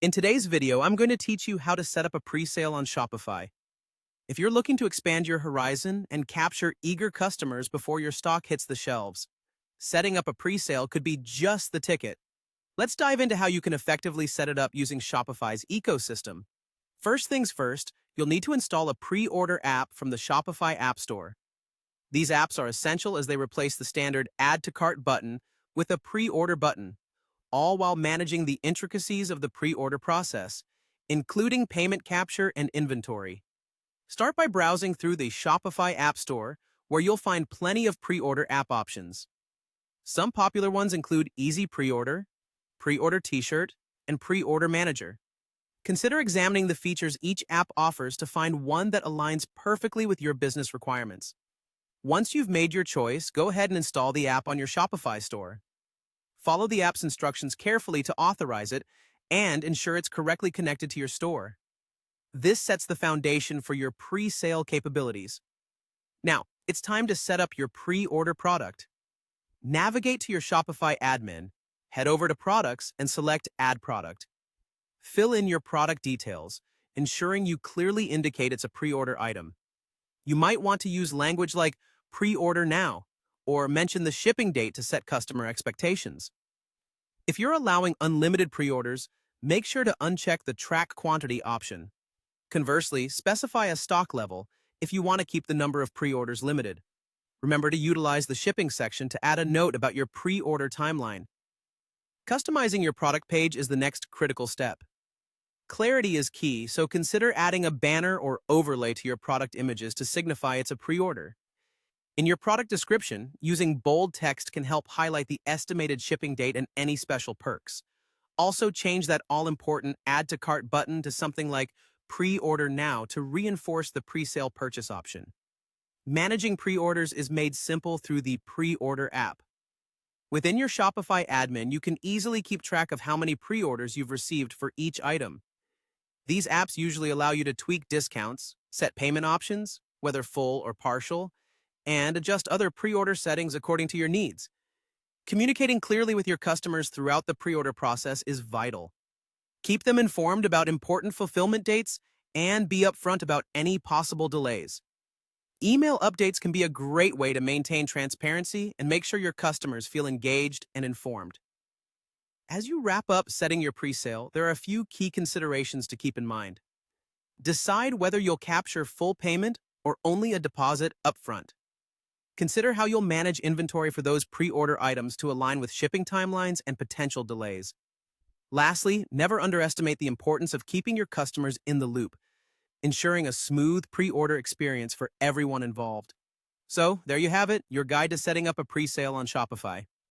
In today's video, I'm going to teach you how to set up a pre-sale on Shopify. If you're looking to expand your horizon and capture eager customers before your stock hits the shelves, setting up a pre-sale could be just the ticket. Let's dive into how you can effectively set it up using Shopify's ecosystem. First things first, you'll need to install a pre-order app from the Shopify App Store. These apps are essential as they replace the standard Add to Cart button with a pre-order button, all while managing the intricacies of the pre-order process, including payment capture and inventory. Start by browsing through the Shopify App Store, where you'll find plenty of pre-order app options. Some popular ones include Easy Pre-order, Pre-order T-shirt, and Pre-order Manager. Consider examining the features each app offers to find one that aligns perfectly with your business requirements. Once you've made your choice, go ahead and install the app on your Shopify store. Follow the app's instructions carefully to authorize it and ensure it's correctly connected to your store. This sets the foundation for your pre-sale capabilities. Now, it's time to set up your pre-order product. Navigate to your Shopify admin, head over to Products, and select Add Product. Fill in your product details, ensuring you clearly indicate it's a pre-order item. You might want to use language like pre-order now, or mention the shipping date to set customer expectations. If you're allowing unlimited pre-orders, make sure to uncheck the Track Quantity option. Conversely, specify a stock level if you want to keep the number of pre-orders limited. Remember to utilize the shipping section to add a note about your pre-order timeline. Customizing your product page is the next critical step. Clarity is key, so consider adding a banner or overlay to your product images to signify it's a pre-order. In your product description, using bold text can help highlight the estimated shipping date and any special perks. Also, change that all-important Add to Cart button to something like Pre-order Now to reinforce the pre-sale purchase option. Managing pre-orders is made simple through the Pre-order app. Within your Shopify admin, you can easily keep track of how many pre-orders you've received for each item. These apps usually allow you to tweak discounts, set payment options, whether full or partial, and adjust other pre-order settings according to your needs. Communicating clearly with your customers throughout the pre-order process is vital. Keep them informed about important fulfillment dates and be upfront about any possible delays. Email updates can be a great way to maintain transparency and make sure your customers feel engaged and informed. As you wrap up setting your pre-sale, there are a few key considerations to keep in mind. Decide whether you'll capture full payment or only a deposit upfront. Consider how you'll manage inventory for those pre-order items to align with shipping timelines and potential delays. Lastly, never underestimate the importance of keeping your customers in the loop, ensuring a smooth pre-order experience for everyone involved. So, there you have it, your guide to setting up a pre-sale on Shopify.